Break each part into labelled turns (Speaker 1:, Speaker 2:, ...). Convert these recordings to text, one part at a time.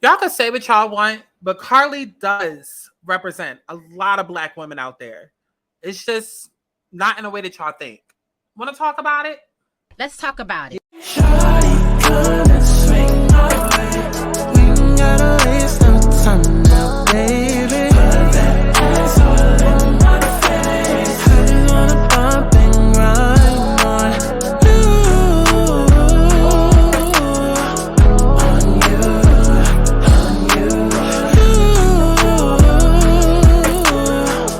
Speaker 1: Y'all can say what y'all want, but Carlee does represent a lot of black women out there. It's just not in a way that y'all think. Want to talk about it?
Speaker 2: Let's talk about it.
Speaker 3: Shawty, come and swing my way. We ain't gotta waste no time now, baby. Put that ass all in my face. I just wanna bump and grind on you. On you, on you.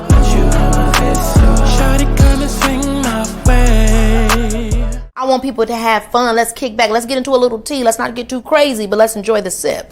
Speaker 3: Put you on my face, so shawty, come and swing my way.
Speaker 4: I want people to have fun. Let's kick back. Let's get into a little tea. Let's not get too crazy, but let's enjoy the sip.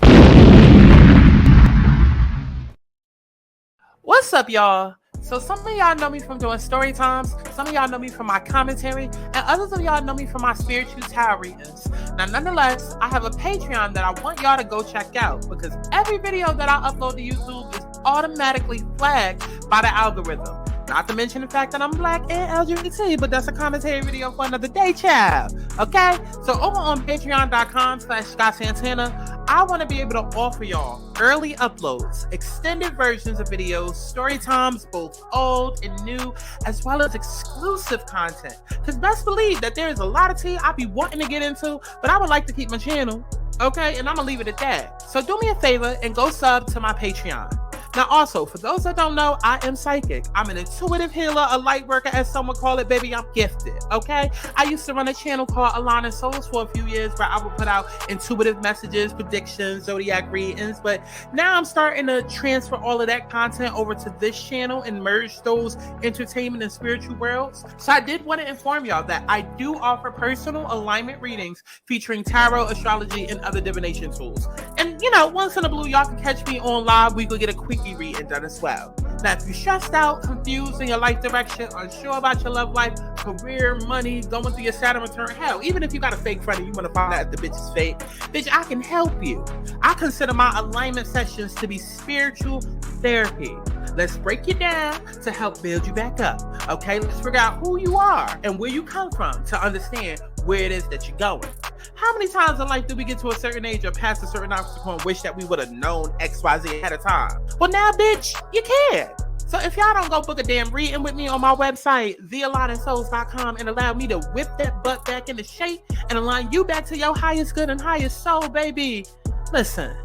Speaker 1: What's up, y'all? So some of y'all know me from doing story times, some of y'all know me from my commentary, and others of y'all know me from my spiritual tarot readings. Now, nonetheless, I have a Patreon that I want y'all to go check out because every video that I upload to YouTube is automatically flagged by the algorithm. Not to mention the fact that I'm black and LGBT, but that's a commentary video for another day, child. Okay? So over on patreon.com/StSantana, I want to be able to offer y'all early uploads, extended versions of videos, story times, both old and new, as well as exclusive content. Because best believe that there is a lot of tea I be wanting to get into, but I would like to keep my channel. Okay? And I'm going to leave it at that. So do me a favor and go sub to my Patreon. Now, also, for those that don't know, I am psychic. I'm an intuitive healer, a light worker, as some would call it. Baby, I'm gifted, okay? I used to run a channel called Alot and Souls for a few years where I would put out intuitive messages, predictions, zodiac readings, but now I'm starting to transfer all of that content over to this channel and merge those entertainment and spiritual worlds. So I did want to inform y'all that I do offer personal alignment readings featuring tarot, astrology, and other divination tools. And, you know, once in a blue, y'all can catch me on live. We could get a quick reading done as well. Now, if you're stressed out, confused in your life direction, unsure about your love life, career, money, going through your Saturn return, hell, even if you got a fake friend and you want to find out if the bitch is fake, bitch, I can help you. I consider my alignment sessions to be spiritual therapy. Let's break you down to help build you back up. Okay, let's figure out who you are and where you come from to understand where it is that you're going. How many times in life do we get to a certain age or past a certain obstacle and wish that we would have known XYZ ahead of time? Well, now, bitch, you can. So if y'all don't go book a damn reading with me on my website, thealotandsouls.com, and allow me to whip that butt back into shape and align you back to your highest good and highest soul, baby. Listen,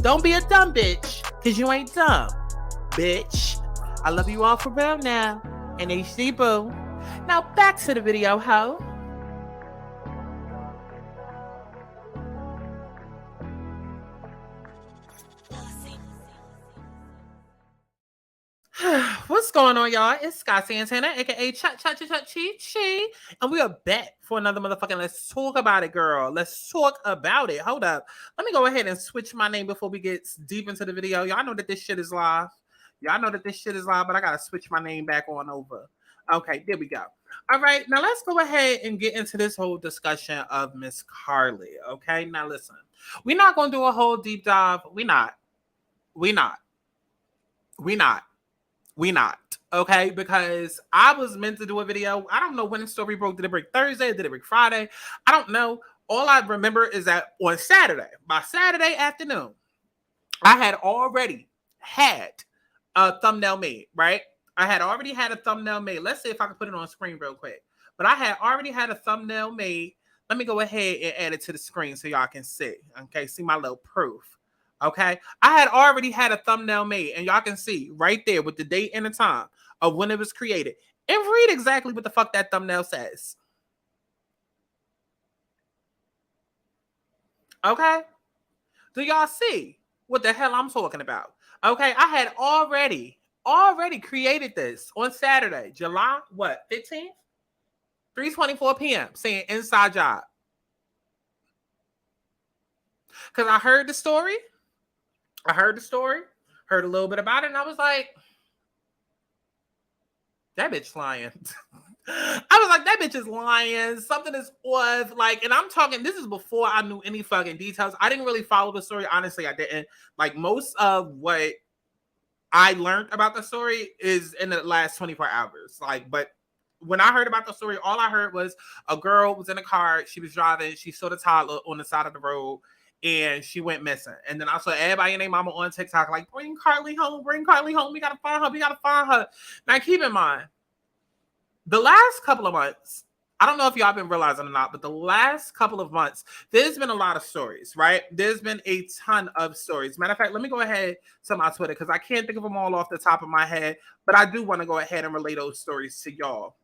Speaker 1: don't be a dumb bitch, because you ain't dumb, bitch. I love you all for real now. And HD boo. Now back to the video, ho. What's going on, y'all? It's Santana, aka Chi, and we are back for another motherfucking Let's Talk About It, girl. Let's talk about it. Hold up. Let me go ahead and switch my name before we get deep into the video. Y'all know that this shit is live. Y'all know that this shit is live, but I gotta switch my name back on over. Okay, there we go. All right, now let's go ahead and get into this whole discussion of Miss Carlee. Okay, now listen, we're not gonna do a whole deep dive. We not. Okay, because I was meant to do a video. I don't know when the story broke. Did it break Thursday? Did it break Friday? I don't know. All I remember is that on Saturday, by Saturday afternoon, I had already had a thumbnail made, right? I had already had a thumbnail made. Let's see if I can put it on screen real quick. But I had already had a thumbnail made. Let me go ahead and add it to the screen so y'all can see. Okay, see my little proof. Okay, I had already had a thumbnail made, and y'all can see right there with the date and the time of when it was created. And read exactly what the fuck that thumbnail says. Okay? Do y'all see what the hell I'm talking about? Okay, I had already created this on Saturday, July, what, 15th? 3:24 p.m. saying inside job. Because I heard the story, heard a little bit about it, and I was like, that bitch lying. I was like, that bitch is lying. Something is off. Like, and I'm talking, this is before I knew any fucking details. I didn't really follow the story. Honestly, I didn't. Like, most of what I learned about the story is in the last 24 hours. Like, but when I heard about the story, all I heard was a girl was in a car. She was driving. She saw the toddler on the side of the road. and she went missing. And then I saw everybody and their mama on TikTok like, bring Carlee home, bring Carlee home. We gotta find her. We gotta find her. Now keep in mind, the last couple of months, I don't know if y'all been realizing or not, but the last couple of months, there's been a lot of stories, right? There's been a ton of stories. Matter of fact, let me go ahead to my Twitter because I can't think of them all off the top of my head, but I do want to go ahead and relay those stories to y'all.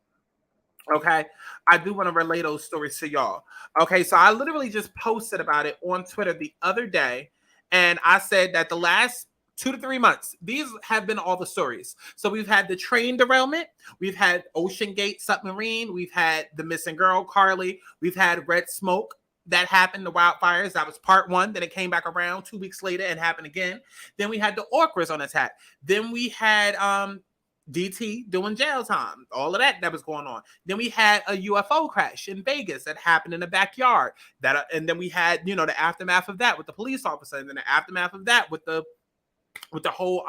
Speaker 1: Okay, I do want to relay those stories to y'all. Okay, so I literally just posted about it on Twitter the other day, and I said that the last 2 to 3 months, these have been all the stories. So we've had the train derailment, we've had Ocean Gate submarine, we've had the missing girl Carlee, we've had Red Smoke that happened, the wildfires. That was part 1. Then it came back around 2 weeks later and happened again. Then we had the orcas on attack. Then we had DT doing jail time, all of that was going on. Then we had a UFO crash in Vegas that happened in the backyard. And then we had, the aftermath of that with the police officer, and then the aftermath of that with the whole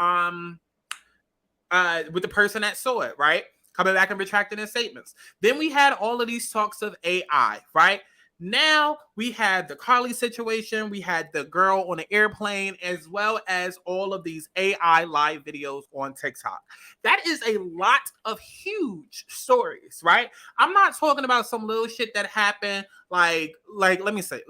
Speaker 1: with the person that saw it, right? Coming back and retracting their statements. Then we had all of these talks of AI, right? Now we had the Carlee situation, we had the girl on the airplane, as well as all of these AI live videos on TikTok. That is a lot of huge stories, right? I'm not talking about some little shit that happened like let me think.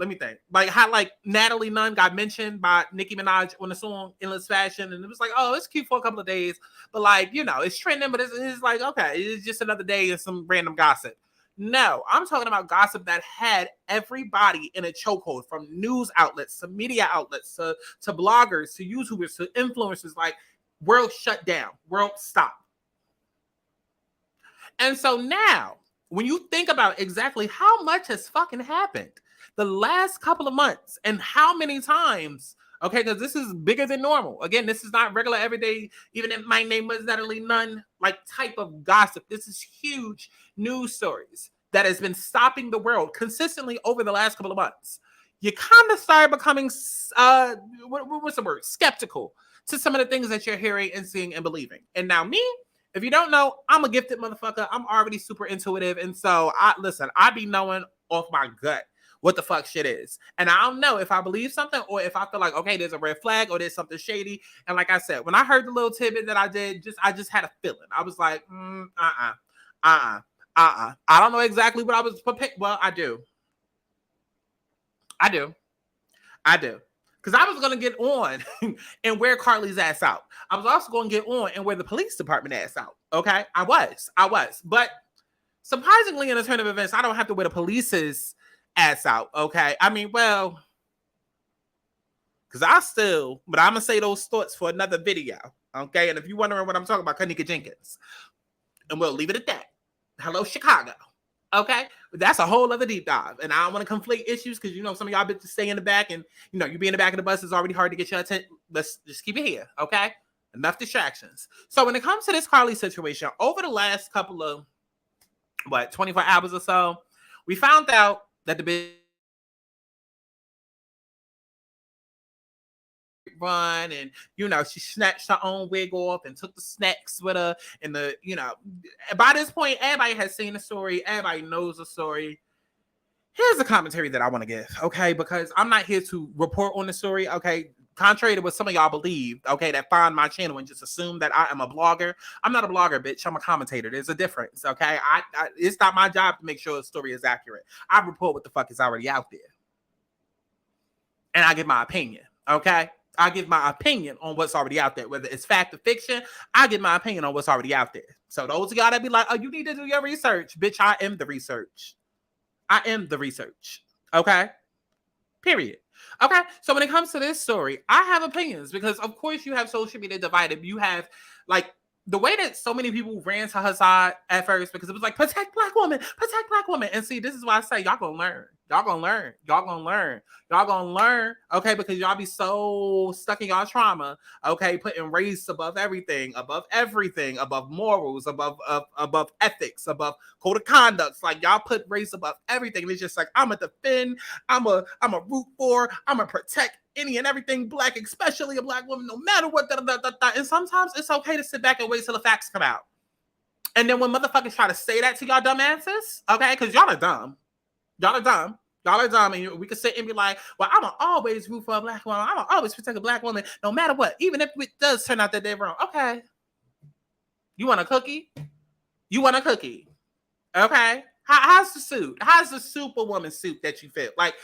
Speaker 1: Like how Natalie Nunn got mentioned by Nicki Minaj on the song Endless Fashion, and it was like, oh, it's cute for a couple of days, but it's trending, but it's like, okay, it's just another day and some random gossip. No, I'm talking about gossip that had everybody in a chokehold, from news outlets to media outlets to bloggers to YouTubers to influencers. Like, world shut down, world stop. And so now, when you think about exactly how much has fucking happened the last couple of months and how many times, okay, because this is bigger than normal. Again, this is not regular everyday, even if my name was Natalie Nunn, type of gossip. This is huge news stories that has been stopping the world consistently over the last couple of months. You kind of start becoming, what's the word? Skeptical to some of the things that you're hearing and seeing and believing. And now me, if you don't know, I'm a gifted motherfucker. I'm already super intuitive. And so I be knowing off my gut what the fuck shit is. And I don't know if I believe something or if I feel like, okay, there's a red flag or there's something shady. And like I said, when I heard the little tidbit that I did, I just had a feeling. I was like, I don't know exactly what I was prepared. Well, I do. Because I was going to get on and wear Carlee's ass out. I was also going to get on and wear the police department ass out. Okay? I was. But surprisingly, in a turn of events, I don't have to wear the police's ass out. Okay? I mean, well, because but I'm going to say those thoughts for another video. Okay? And if you're wondering what I'm talking about, Kanika Jenkins. And we'll leave it at that. Hello, Chicago. Okay, but that's a whole other deep dive, and I don't want to conflate issues because some of y'all bitches stay in the back, and you be in the back of the bus. It's already hard to get your attention. Let's just keep it here, okay? Enough distractions. So when it comes to this Carlee situation, over the last couple of 24 hours or so, we found out that the bitch run, and she snatched her own wig off and took the snacks with her, and by this point everybody has seen the story, everybody knows the story. Here's the commentary that I want to give, okay, because I'm not here to report on the story, okay, contrary to what some of y'all believe, okay, that find my channel and just assume that I am a blogger. I'm not a blogger, bitch. I'm a commentator. There's a difference, okay? It's not my job to make sure the story is accurate. I report what the fuck is already out there, and I give my opinion, okay? I give my opinion on what's already out there. Whether it's fact or fiction, I give my opinion on what's already out there. So those of y'all that be like, oh, you need to do your research. Bitch, I am the research. I am the research. Okay? Period. Okay? So when it comes to this story, I have opinions because, of course, you have social media divided. You have, the way that so many people ran to her side at first, because it was like, protect black women. And see, this is why I say y'all gonna learn. Y'all gonna learn, okay? Because y'all be so stuck in y'all trauma, okay? Putting race above everything, above morals, above ethics, above code of conducts. Like, y'all put race above everything. And it's just like, I'm gonna defend, I'm a root for, I'm gonna protect any and everything black, especially a black woman, no matter what. And sometimes it's okay to sit back and wait till the facts come out. And then when motherfuckers try to say that to y'all dumb asses, okay? Because y'all are dumb. Y'all Y'all are dumb, and we can sit and be like, well, I'm going to always root for a black woman. I'm going to always protect a black woman, no matter what. Even if it does turn out that they're wrong. Okay. You want a cookie? You want a cookie? Okay. How's the suit? How's the superwoman suit that you feel? Like,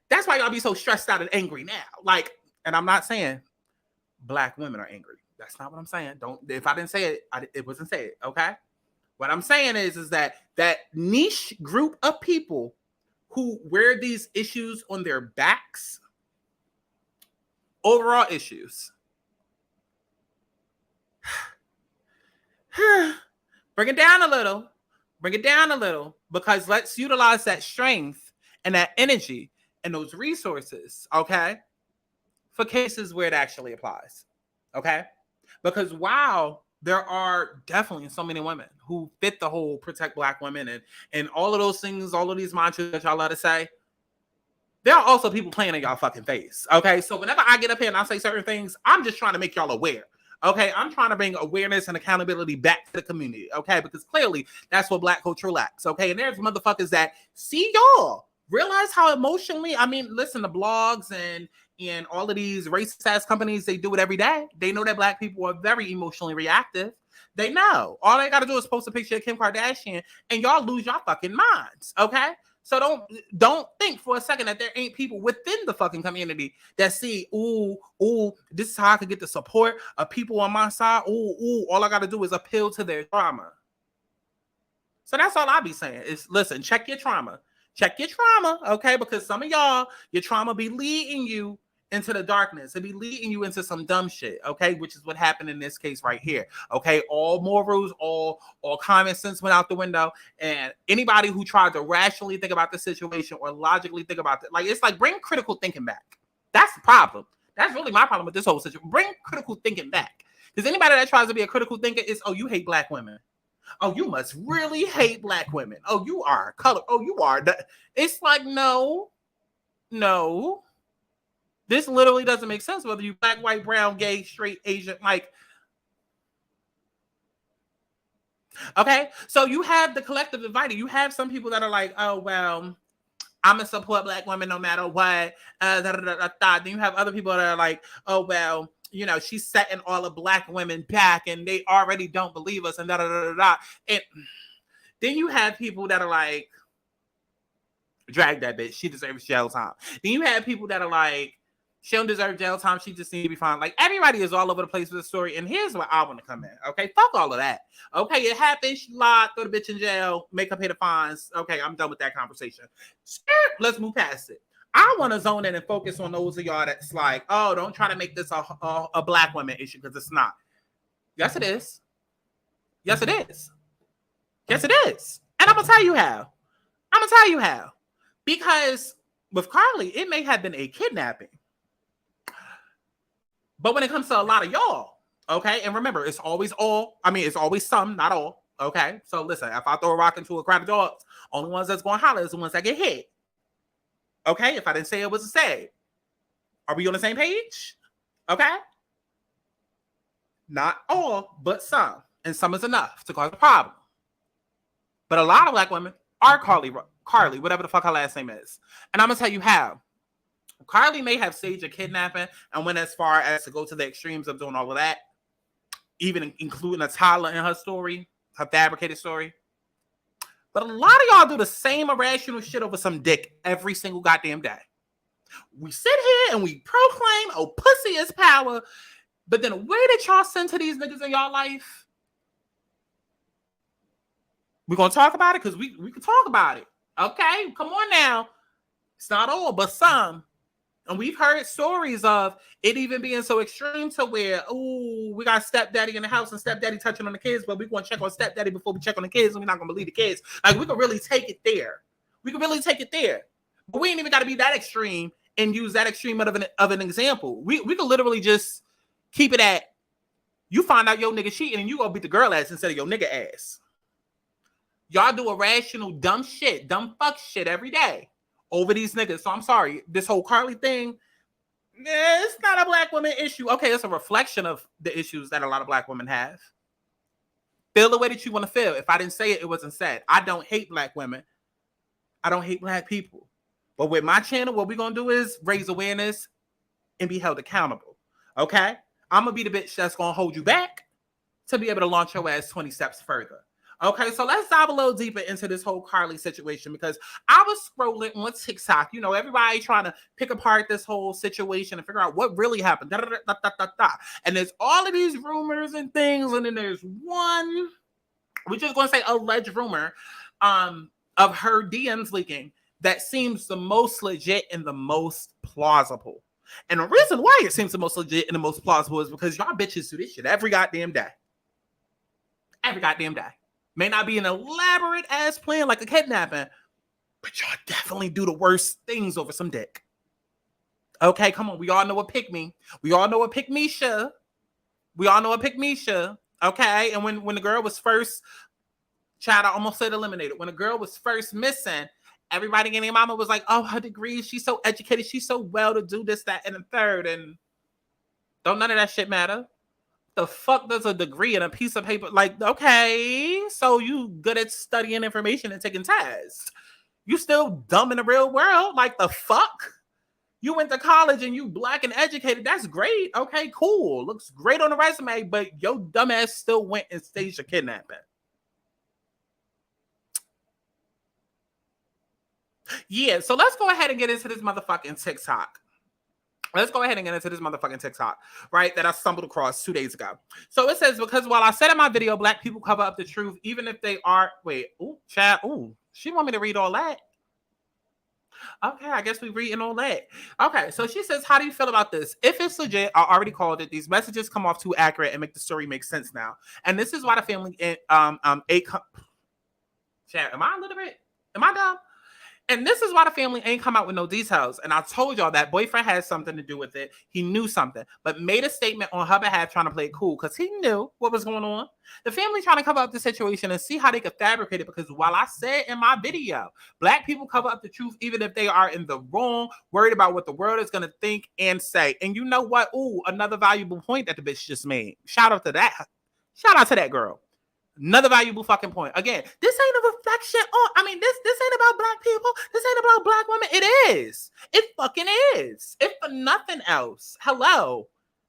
Speaker 1: that's why y'all be so stressed out and angry now. Like, and I'm not saying black women are angry. That's not what I'm saying. If I didn't say it, it wasn't said. Okay. What I'm saying is that niche group of people who wear these issues on their backs, overall issues, bring it down a little. Bring it down a little, because let's utilize that strength and that energy and those resources, okay, for cases where it actually applies, okay? Because while there are definitely so many women who fit the whole protect black women and all of those things, all of these mantras that y'all love to say, there are also people playing in y'all fucking face, okay? So whenever I get up here and I say certain things, I'm just trying to make y'all aware. Okay, I'm trying to bring awareness and accountability back to the community, okay? Because clearly that's what black culture lacks, okay? And there's motherfuckers that see y'all, realize how emotionally, I mean, listen to blogs and all of these racist ass companies, they do it every day. They know that black people are very emotionally reactive. They know. All they got to do is post a picture of Kim Kardashian and y'all lose your fucking minds, okay? So don't think for a second that there ain't people within the fucking community that see, ooh, this is how I can get the support of people on my side. Ooh, all I got to do is appeal to their trauma. So that's all I be saying is, listen, check your trauma. Check your trauma, okay? Because some of y'all, your trauma be leading you into the darkness. It be leading you into some dumb shit, okay? Which is what happened in this case right here, okay? All morals, all common sense went out the window, and anybody who tried to rationally think about the situation or logically think about it, like, it's like, bring critical thinking back. That's the problem. That's really my problem with this whole situation. Bring critical thinking back. Because anybody that tries to be a critical thinker is, oh, you hate black women. Oh, you must really hate black women. Oh, you are color. Oh, you are. It's like, no. This literally doesn't make sense, whether you black, white, brown, gay, straight, Asian, like. Okay, so you have the collective divided. You have some people that are like, oh, well, I'm going to support black women no matter what. Then you have other people that are like, oh, well, you know, she's setting all the black women back and they already don't believe us and da-da-da-da-da. And then you have people that are like, drag that bitch. She deserves jail time. Then you have people that are like, she don't deserve jail time. She just needs to be fine. Like, everybody is all over the place with the story. And here's where I want to come in. Okay, fuck all of that. Okay, it happened. She lied. Throw the bitch in jail. Make her pay the fines. Okay, I'm done with that conversation. Let's move past it. I want to zone in and focus on those of y'all that's like, oh, don't try to make this a black women issue, because it's not. Yes, it is. Yes, it is. Yes, it is. And I'm going to tell you how. Because with Carlee, it may have been a kidnapping. But when it comes to a lot of y'all, okay, and remember, it's always some, not all, okay? So listen, if I throw a rock into a crowd of dogs, only ones that's going to holler is the ones that get hit. Okay, if I didn't say it was a say. Are we on the same page? Okay? Not all, but some. And some is enough to cause a problem. But a lot of black women are Carlee, whatever the fuck her last name is. And I'm going to tell you how. Carlee may have staged a kidnapping and went as far as to go to the extremes of doing all of that, even including a toddler in her story, her fabricated story. But a lot of y'all do the same irrational shit over some dick every single goddamn day. We sit here and we proclaim, oh, pussy is power. But then the way that y'all send to these niggas in y'all life, we're going to talk about it because we can talk about it. Okay, come on now. It's not all, but some. And we've heard stories of it even being so extreme to where, ooh, we got stepdaddy in the house and stepdaddy touching on the kids, but we want to check on stepdaddy before we check on the kids, and we're not going to believe the kids. Like, we can really take it there. But we ain't even got to be that extreme and use that extreme of an example. We can literally just keep it at, you find out your nigga cheating and you go beat the girl ass instead of your nigga ass. Y'all do irrational, dumb fuck shit every day over these niggas. So I'm sorry, this whole Carlee thing, it's not a black woman issue. Okay, it's a reflection of the issues that a lot of black women have. Feel the way that you want to feel. If I didn't say it, it wasn't said. I don't hate black women. I don't hate black people. But with my channel, what we're going to do is raise awareness and be held accountable. Okay? I'm going to be the bitch that's going to hold you back to be able to launch your ass 20 steps further. Okay, so let's dive a little deeper into this whole Carlee situation, because I was scrolling on TikTok. You know, everybody trying to pick apart this whole situation and figure out what really happened. Da, da, da, da, da, da. And there's all of these rumors and things, and then there's one, we're just going to say alleged rumor of her DMs leaking that seems the most legit and the most plausible. And the reason why it seems the most legit and the most plausible is because y'all bitches do this shit every goddamn day. Every goddamn day. May not be an elaborate ass plan like a kidnapping, but y'all definitely do the worst things over some dick. Okay, come on. We all know what pick me. We all know what pick me should. We all know what pick me should. Okay, and when the girl was first, child, I almost said eliminated. When the girl was first missing, everybody in their mama was like, oh, her degrees, she's so educated, she's so well to do this, that, and the third. And don't none of that shit matter. The fuck does a degree and a piece of paper, like, okay, so you good at studying information and taking tests. You still dumb in the real world, like the fuck? You went to college and you black and educated, that's great. Okay, cool. Looks great on the resume, but your dumb ass still went and staged a kidnapping. Yeah, so let's go ahead and get into this motherfucking TikTok. Let's go ahead and get into this motherfucking TikTok, right, that I stumbled across 2 days ago. So it says, because while I said in my video, black people cover up the truth, even if they are, wait, ooh, chat, ooh, she want me to read all that? Okay, I guess we're reading all that. Okay, so she says, how do you feel about this? If it's legit, I already called it. These messages come off too accurate and make the story make sense now. And this is why the family, chat, am I illiterate? Am I dumb? And this is why the family ain't come out with no details. And I told y'all that boyfriend had something to do with it. He knew something, but made a statement on her behalf trying to play it cool because he knew what was going on. The family trying to cover up the situation and see how they could fabricate it, because while I said in my video, black people cover up the truth even if they are in the wrong, worried about what the world is going to think and say. And you know what? Ooh, another valuable point that the bitch just made. Shout out to that. Shout out to that girl. Another valuable fucking point. Again, this ain't a reflection on, this ain't about black people. This ain't about black women. It is. It fucking is. If for nothing else, hello.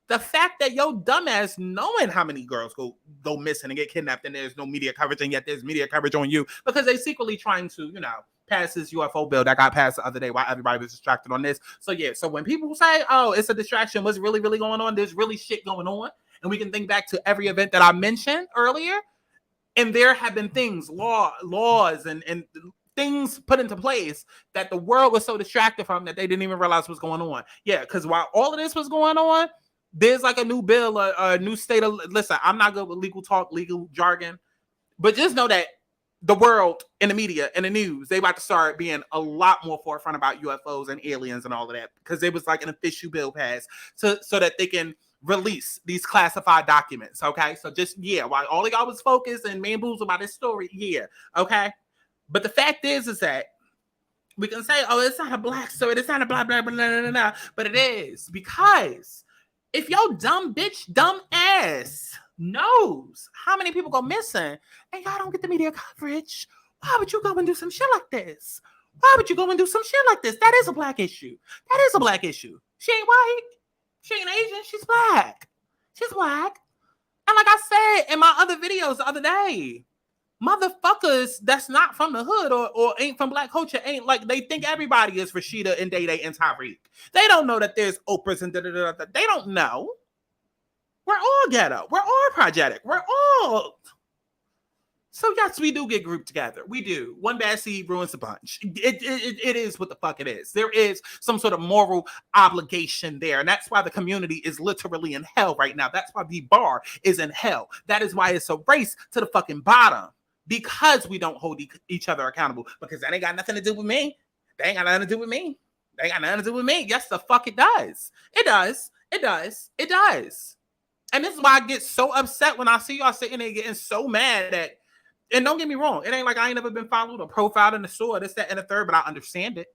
Speaker 1: The fact that your dumbass knowing how many girls go missing and get kidnapped and there's no media coverage, and yet there's media coverage on you because they secretly trying to, pass this UFO bill that got passed the other day while everybody was distracted on this. So yeah, so when people say, oh, it's a distraction, what's really, really going on? There's really shit going on. And we can think back to every event that I mentioned earlier. And there have been things, laws and things put into place that the world was so distracted from that they didn't even realize was going on. Yeah, because while all of this was going on, there's like a new bill, a new state of, listen, I'm not good with legal talk, legal jargon, but just know that the world and the media and the news, they about to start being a lot more forefront about UFOs and aliens and all of that, because it was like an official bill passed so that they can release these classified documents. Okay, so just, yeah, while all of y'all was focused and man booze about this story, yeah, okay, but the fact is that we can say, oh, it's not a black story, it's not a blah blah blah blah blah, blah, but it is, because if your dumb bitch, dumb ass knows how many people go missing and y'all don't get the media coverage, why would you go and do some shit like this? Why would you go and do some shit like this? That is a black issue. That is a black issue. She ain't white. She ain't Asian. She's black. She's black. And like I said in my other videos the other day, motherfuckers that's not from the hood or ain't from black culture ain't like, they think everybody is Rashida and Day Day and Tyreek. They don't know that there's Oprahs and da-da-da-da. They don't know. We're all ghetto. We're all projectic. We're all... So yes, we do get grouped together. We do. One bad seed ruins the bunch. It is what the fuck it is. There is some sort of moral obligation there. And that's why the community is literally in hell right now. That's why the bar is in hell. That is why it's a race to the fucking bottom. Because we don't hold each other accountable. Because that ain't got nothing to do with me. They ain't got nothing to do with me. They ain't got nothing to do with me. Yes, the fuck it does. It does. It does. It does. And this is why I get so upset when I see y'all sitting there getting so mad at. And don't get me wrong, it ain't like I ain't never been followed or profiled in the store, this, that, and the third, but I understand it.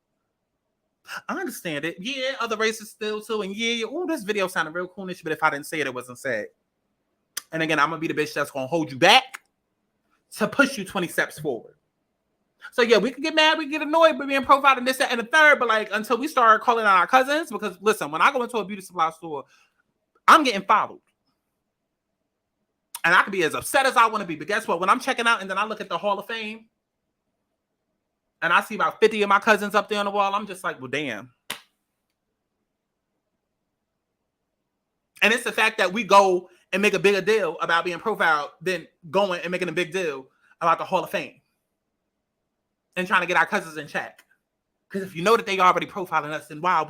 Speaker 1: I understand it. Yeah, other races still too. And yeah, oh, this video sounded real coolish, but if I didn't say it, it wasn't said. And again, I'm going to be the bitch that's going to hold you back to push you 20 steps forward. So yeah, we can get mad, we can get annoyed by being profiled and this, that, and the third, but like until we start calling out our cousins, because listen, when I go into a beauty supply store, I'm getting followed. And I can be as upset as I want to be, but guess what? When I'm checking out and then I look at the Hall of Fame and I see about 50 of my cousins up there on the wall, I'm just like, well, damn. And it's the fact that we go and make a bigger deal about being profiled than going and making a big deal about the Hall of Fame and trying to get our cousins in check. Because if you know that they already profiling us, then wow,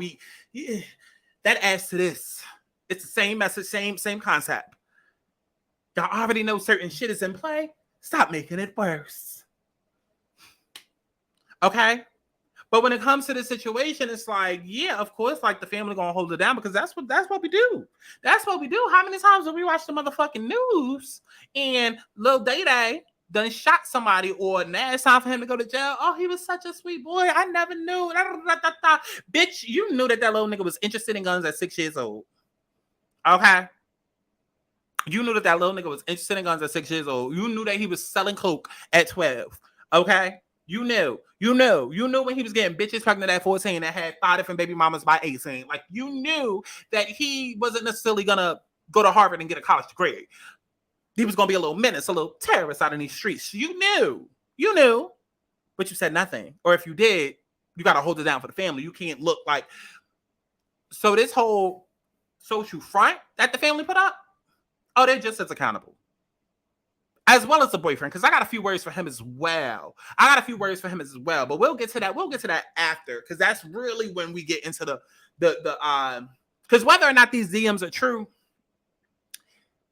Speaker 1: that adds to this. It's the same message, same concept. Y'all already know certain shit is in play. Stop making it worse. Okay? But when it comes to the situation, it's like, yeah, of course, like the family gonna hold it down because that's what we do. That's what we do. How many times have we watched the motherfucking news and Lil Day done shot somebody, or now it's time for him to go to jail? Oh, he was such a sweet boy. I never knew. Bitch, you knew that little nigga was interested in guns at 6 years old. Okay? You knew that little nigga was interested in guns at 6 years old. You knew that he was selling coke at 12. Okay? You knew when he was getting bitches pregnant at 14 that had 5 different baby mamas by 18. Like, you knew that he wasn't necessarily gonna go to Harvard and get a college degree. He was gonna be a little menace, a little terrorist out in these streets. You knew, but you said nothing. Or if you did, you gotta hold it down for the family. You can't look like. So this whole social front that the family put up, oh, they're just as accountable. As well as the boyfriend, because I got a few words for him as well. But we'll get to that after, because that's really when we get into the because whether or not these DMs are true,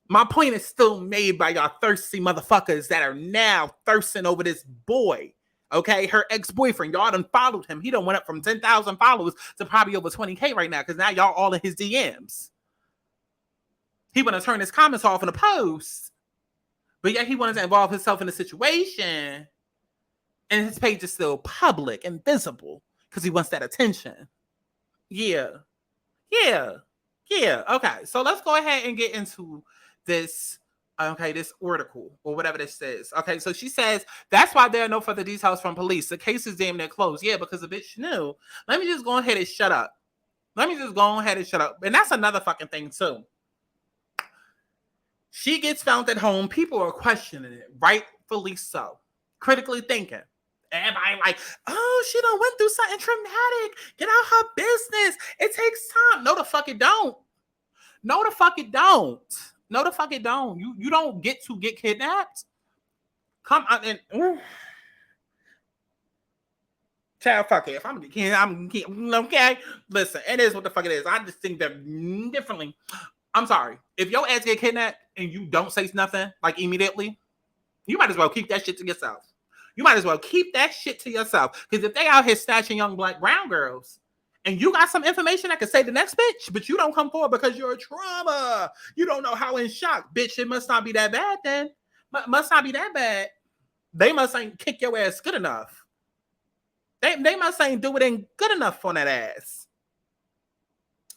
Speaker 1: my point is still made by y'all thirsty motherfuckers that are now thirsting over this boy. Okay, her ex-boyfriend. Y'all done followed him. He done went up from 10,000 followers to probably over 20K right now, because now y'all all in his DMs. He want to turn his comments off in a post. But yet he wanted to involve himself in the situation, and his page is still public and visible because he wants that attention. Yeah. Okay, so let's go ahead and get into this. Okay, this article or whatever this says. Okay, so she says that's why there are no further details from police. The case is damn near closed. Yeah, because the bitch knew. Let me just go ahead and shut up. And that's another fucking thing too. She gets found at home. People are questioning it, rightfully so. Critically thinking. Everybody like, oh, she done went through something traumatic. Get out her business. It takes time. No, the fuck it don't. You don't get to get kidnapped. Come on and child, fuck it. If I'm okay. Listen, it is what the fuck it is. I just think that differently. I'm sorry. If your ass get kidnapped and you don't say nothing like immediately, you might as well keep that shit to yourself. Because if they out here snatching young black brown girls and you got some information that can save the next bitch, but you don't come forward because you're a trauma. You don't know how in shock. Bitch, it must not be that bad then. Must not be that bad. They must ain't kick your ass good enough. They must ain't do it ain't good enough on that ass.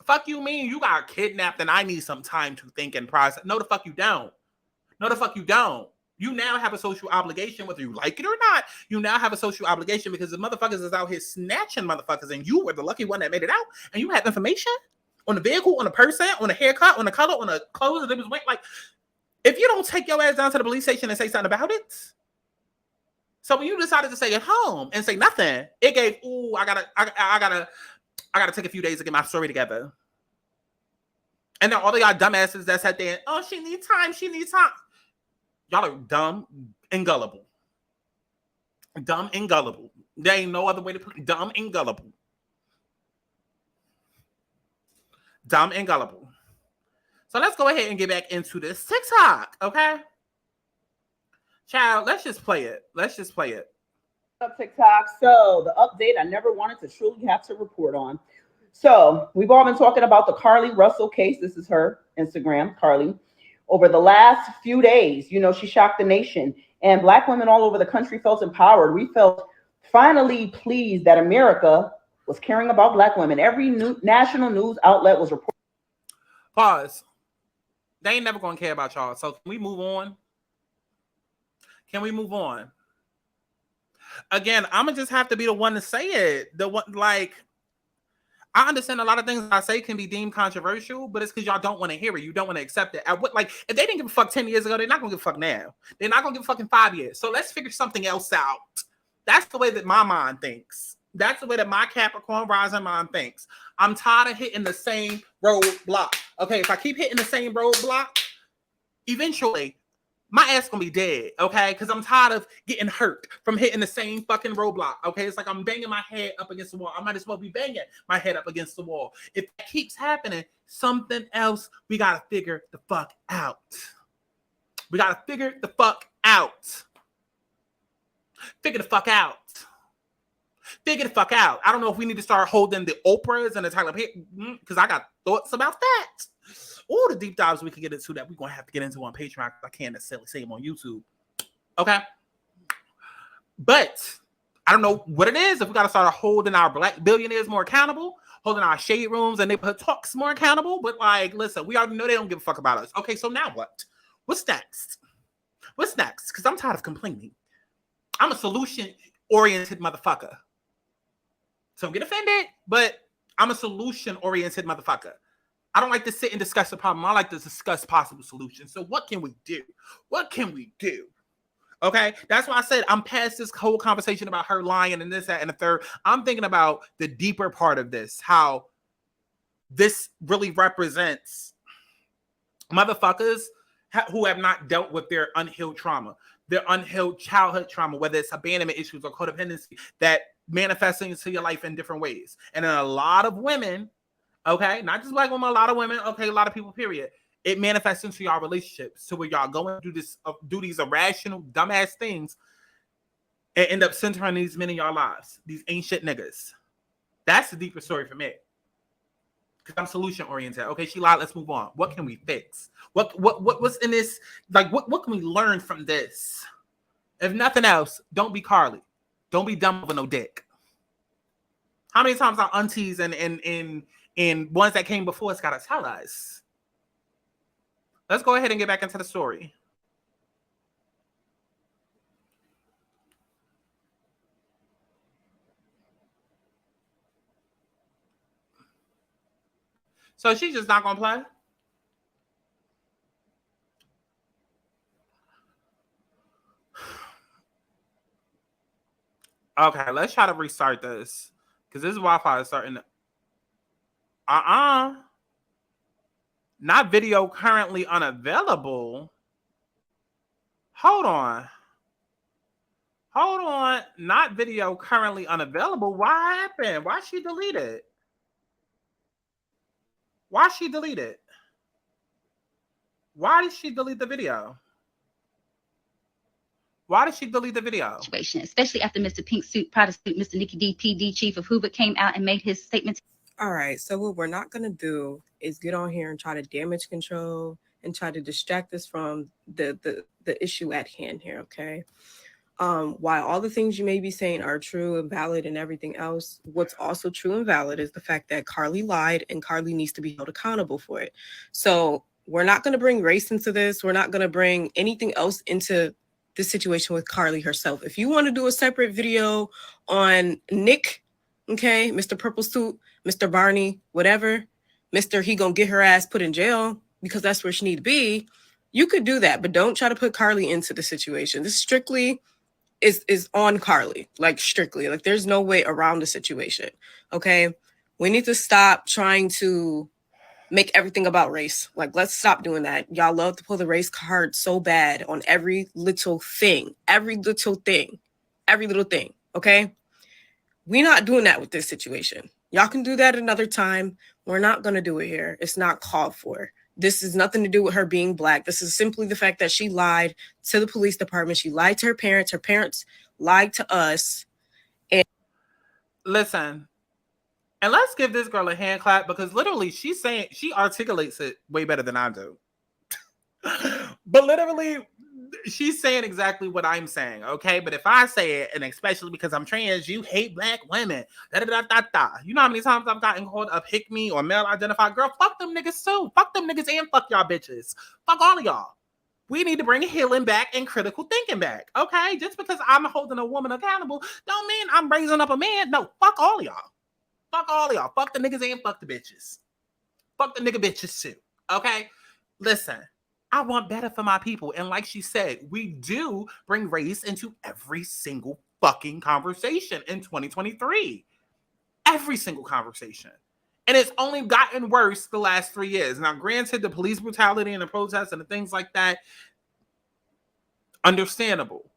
Speaker 1: Fuck you mean you got kidnapped and I need some time to think and process. No, the fuck you don't. You now have a social obligation, whether you like it or not. You now have a social obligation because the motherfuckers is out here snatching motherfuckers, and you were the lucky one that made it out, and you have information on the vehicle, on the person, on the haircut, on the color, on the clothes that it was wearing. Like, if you don't take your ass down to the police station and say something about it. So when you decided to stay at home and say nothing, it gave, ooh, I gotta take a few days to get my story together. And then all of y'all dumbasses that sat there, oh, she needs time. Y'all are dumb and gullible. There ain't no other way to put it. Dumb and gullible. So let's go ahead and get back into this TikTok, okay? Child, let's just play it.
Speaker 2: Up TikTok. So the update I never wanted to truly have to report on. So we've all been talking about the Carlee Russell case. This is her Instagram, Carlee. Over the last few days, you know, she shocked the nation, and Black women all over the country felt empowered. We felt finally pleased that America was caring about Black women. Every national news outlet was reporting.
Speaker 1: Pause. They ain't never gonna care about y'all. So can we move on? Again, I'm gonna just have to be the one to say it. The one, like, I understand a lot of things I say can be deemed controversial, but it's because y'all don't want to hear it. You don't want to accept it. Like, if they didn't give a fuck 10 years ago, they're not gonna give a fuck now. They're not gonna give a fuck in 5 years. So let's figure something else out. That's the way that my mind thinks. That's the way that my Capricorn rising mind thinks. I'm tired of hitting the same roadblock. Okay, if I keep hitting the same roadblock, eventually my ass gonna be dead, okay? Because I'm tired of getting hurt from hitting the same fucking roadblock, okay? It's like I'm banging my head up against the wall. I might as well be banging my head up against the wall. If that keeps happening, something else we gotta figure the fuck out. We gotta figure the fuck out. Figure the fuck out. Figure the fuck out. I don't know if we need to start holding the Oprahs and the Tyler Perry, because I got thoughts about that. All the deep dives we can get into that we're going to have to get into on Patreon because I can't necessarily say them on YouTube. Okay? But I don't know what it is. If we got to start holding our black billionaires more accountable, holding our shade rooms and neighborhood talks more accountable. But, like, listen, we already know they don't give a fuck about us. Okay, so now what? What's next? What's next? Because I'm tired of complaining. I'm a solution-oriented motherfucker. So don't get offended, but I'm a solution-oriented motherfucker. I don't like to sit and discuss the problem. I like to discuss possible solutions. So what can we do? What can we do? Okay? That's why I said I'm past this whole conversation about her lying and this, that, and the third. I'm thinking about the deeper part of this, how this really represents motherfuckers who have not dealt with their unhealed trauma, their unhealed childhood trauma, whether it's abandonment issues or codependency, that manifesting into your life in different ways. And then a lot of women, okay, not just black women, a lot of women, okay, a lot of people, period. It manifests into y'all relationships. So where y'all go and do these irrational, dumbass things and end up centering these men in y'all lives, these ancient niggas. That's the deeper story for me. Because I'm solution oriented. Okay, she lied. Let's move on. What can we fix? What's in this? Like, what can we learn from this? If nothing else, don't be Carlee. Don't be dumb with no dick. How many times our aunties and ones that came before us gotta tell us? Let's go ahead and get back into the story. So she's just not gonna play? Okay, let's try to restart this. Because this Wi-Fi is starting to... Not video currently unavailable. Hold on. Not video currently unavailable. What happened? Why she delete it? Why did she delete the video? Why did she delete the video?
Speaker 5: Situation, especially after Mr. Pink Suit, Prada Suit, Mr. Nicky D, PD chief of Hoover came out and made his statements.
Speaker 6: All right, so what we're not going to do is get on here and try to damage control and try to distract us from the issue at hand here, okay? While all the things you may be saying are true and valid and everything else, what's also true and valid is the fact that Carlee lied and Carlee needs to be held accountable for it. So we're not going to bring race into this. We're not going to bring anything else into this situation with Carlee herself. If you want to do a separate video on Nick, okay, Mr. Purple Suit, Mr. Barney, whatever, Mr. He gonna get her ass put in jail because that's where she need to be, you could do that, but don't try to put Carlee into the situation. This strictly is on Carlee, like strictly, like there's no way around the situation, okay? We need to stop trying to make everything about race. Like, let's stop doing that. Y'all love to pull the race card so bad on every little thing, okay? We're not doing that with this situation. Y'all can do that another time. We're not going to do it here. It's not called for. This is nothing to do with her being black. This is simply the fact that she lied to the police department. She lied to her parents. Her parents lied to us. And
Speaker 1: listen, and let's give this girl a hand clap because literally she articulates it way better than I do. But literally, she's saying exactly what I'm saying, okay? But if I say it, and especially because I'm trans, you hate black women, da-da-da-da-da. You know how many times I've gotten called a pick me or male identified? Girl, fuck them niggas too. Fuck them niggas and fuck y'all bitches. Fuck all of y'all. We need to bring healing back and critical thinking back. Okay, just because I'm holding a woman accountable don't mean I'm raising up a man. No, fuck all of y'all. Fuck all of y'all. Fuck the niggas and fuck the bitches. Fuck the nigga bitches too. Okay, listen. I want better for my people. And like she said, we do bring race into every single fucking conversation in 2023. Every single conversation. And it's only gotten worse the last 3 years. Now, granted, the police brutality and the protests and the things like that, understandable.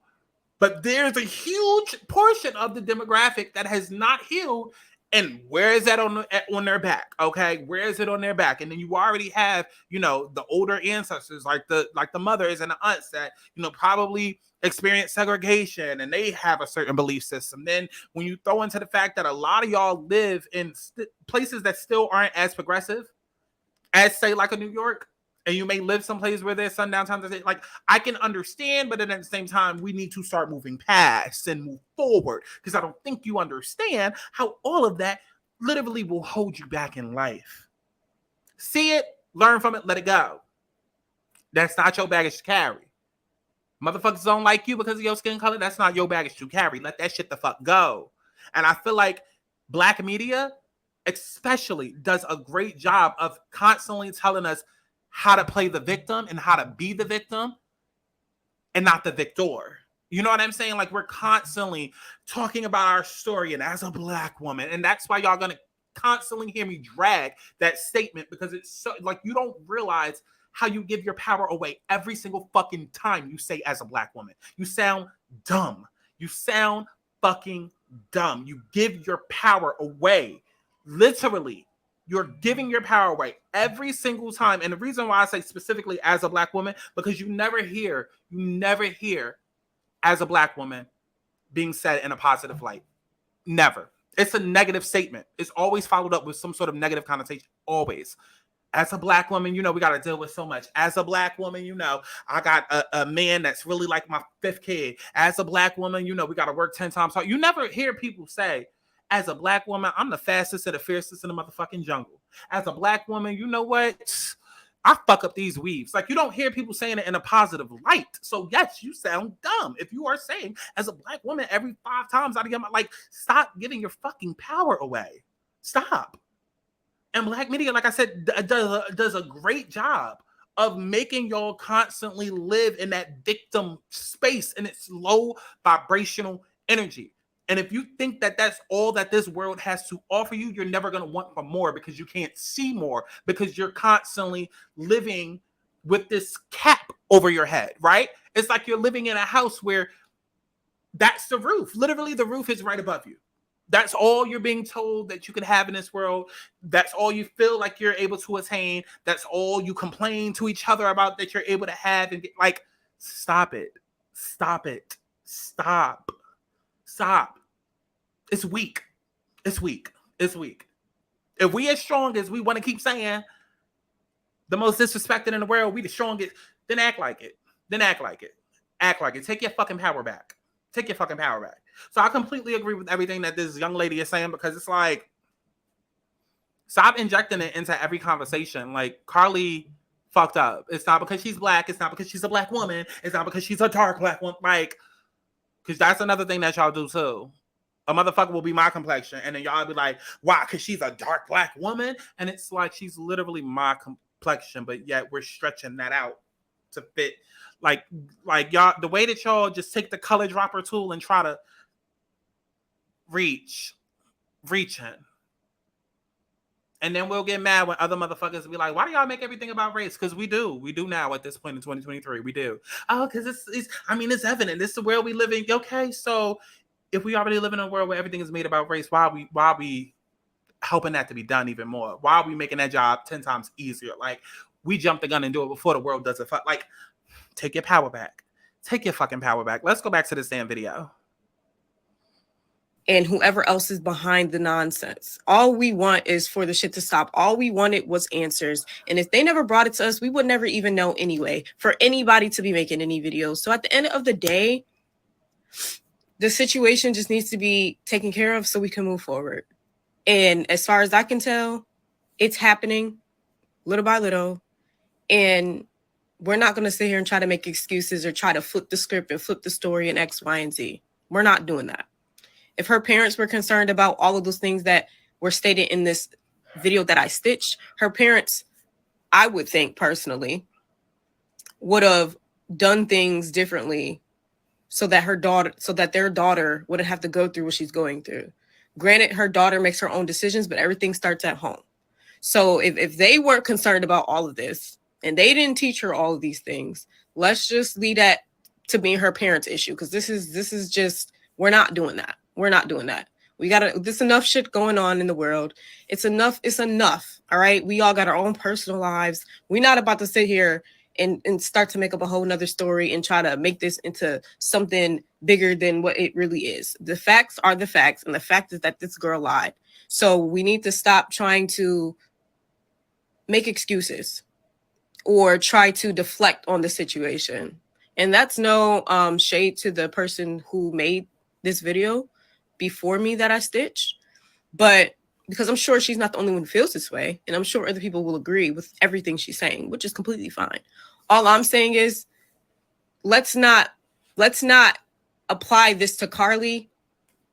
Speaker 1: But there's a huge portion of the demographic that has not healed. And where is that on their back? Okay, where is it on their back? And then you already have, you know, the older ancestors, like the mothers and the aunts that, you know, probably experience segregation and they have a certain belief system. Then when you throw into the fact that a lot of y'all live in places that still aren't as progressive as, say, like a New York, and you may live someplace where there's sundown times, like, I can understand, but then at the same time, we need to start moving past and move forward, because I don't think you understand how all of that literally will hold you back in life. See it, learn from it, let it go. That's not your baggage to carry. Motherfuckers don't like you because of your skin color. That's not your baggage to carry. Let that shit the fuck go. And I feel like Black media especially does a great job of constantly telling us how to play the victim and how to be the victim and not the victor. You know what I'm saying? Like, we're constantly talking about our story and as a Black woman. And that's why y'all gonna constantly hear me drag that statement, because it's so, like, you don't realize how you give your power away every single fucking time you say as a Black woman. You sound dumb. You sound fucking dumb. You give your power away. Literally. You're giving your power away every single time. And the reason why I say specifically as a Black woman, because you never hear as a Black woman being said in a positive light. Never. It's a negative statement. It's always followed up with some sort of negative connotation. Always. As a Black woman, you know, we got to deal with so much. As a Black woman, you know, I got a man that's really like my 5th kid. As a Black woman, you know, we got to work 10 times hard. You never hear people say, as a Black woman, I'm the fastest and the fiercest in the motherfucking jungle. As a Black woman, you know what? I fuck up these weaves. Like, you don't hear people saying it in a positive light. So yes, you sound dumb if you are saying as a Black woman every 5 times out of your mouth. Like, stop giving your fucking power away. Stop. And Black media, like I said, does a great job of making y'all constantly live in that victim space and its low vibrational energy. And if you think that that's all that this world has to offer you, you're never going to want for more, because you can't see more, because you're constantly living with this cap over your head, right? It's like you're living in a house where that's the roof. Literally, the roof is right above you. That's all you're being told that you can have in this world. That's all you feel like you're able to attain. That's all you complain to each other about that you're able to have. And get, like, stop it. Stop it. Stop. Stop. It's weak. It's weak. It's weak. If we as strong as we want to keep saying, the most disrespected in the world, we the strongest, then act like it. Then act like it. Act like it. Take your fucking power back. Take your fucking power back. So I completely agree with everything that this young lady is saying, because it's like, stop injecting it into every conversation. Like, Carlee fucked up. It's not because she's Black. It's not because she's a Black woman. It's not because she's a dark Black woman. Like, because that's another thing that y'all do too. A motherfucker will be my complexion, and then y'all be like, why? Because she's a dark Black woman? And it's like, she's literally my complexion, but yet we're stretching that out to fit. Like y'all, the way that y'all just take the color dropper tool and try to reach in. And then we'll get mad when other motherfuckers be like, why do y'all make everything about race? Because we do now at this point in 2023. We do. Oh, because it's evident. This is the world we live in. Okay, so if we already live in a world where everything is made about race, why are we helping that to be done even more? Why are we making that job 10 times easier? Like, we jump the gun and do it before the world does it. Like, take your power back. Take your fucking power back. Let's go back to this damn video.
Speaker 6: And whoever else is behind the nonsense. All we want is for the shit to stop. All we wanted was answers. And if they never brought it to us, we would never even know anyway, for anybody to be making any videos. So at the end of the day, the situation just needs to be taken care of so we can move forward. And as far as I can tell, it's happening little by little. And we're not going to sit here and try to make excuses or try to flip the script and flip the story in X, Y, and Z. We're not doing that. If her parents were concerned about all of those things that were stated in this video that I stitched, her parents, I would think personally, would have done things differently so that their daughter wouldn't have to go through what she's going through. Granted, her daughter makes her own decisions, but everything starts at home. So if they weren't concerned about all of this and they didn't teach her all of these things, let's just leave that to being her parents' issue. Because this is just, we're not doing that. We're not doing that. There's enough shit going on in the world. It's enough. It's enough. All right. We all got our own personal lives. We're not about to sit here and start to make up a whole nother story and try to make this into something bigger than what it really is. The facts are the facts. And the fact is that this girl lied. So we need to stop trying to make excuses or try to deflect on the situation. And that's no shade to the person who made this video before me that I stitched, but because I'm sure she's not the only one who feels this way, and I'm sure other people will agree with everything she's saying, which is completely fine. All I'm saying is let's not apply this to Carlee,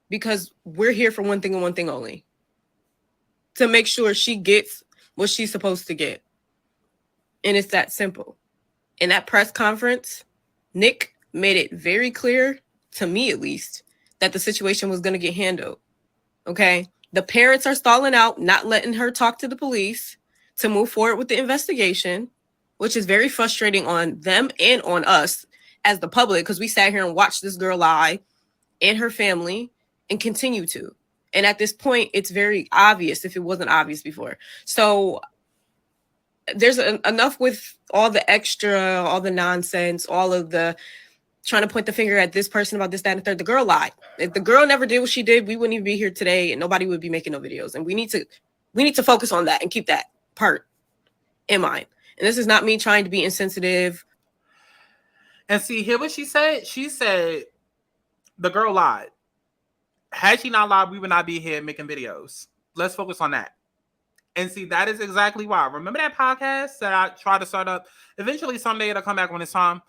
Speaker 6: because we're here for one thing and one thing only, to make sure she gets what she's supposed to get. And it's that simple. In that press conference, Nick made it very clear, to me at least, that the situation was going to get handled. Okay? The parents are stalling out, not letting her talk to the police to move forward with the investigation, which is very frustrating on them and on us as the public, because we sat here and watched this girl lie and her family and continue to. And at this point, it's very obvious if it wasn't obvious before. So there's enough with all the extra, all the nonsense, all of the trying to point the finger at this person about this, that, and the third. The girl lied. If the girl never did what she did, we wouldn't even be here today and nobody would be making no videos. And we need to focus on that and keep that part in mind. And this is not me trying to be insensitive.
Speaker 1: And see, hear what she said? She said the girl lied. Had she not lied, we would not be here making videos. Let's focus on that. And see, that is exactly why. Remember that podcast that I tried to start up? Eventually, someday it'll come back when it's time.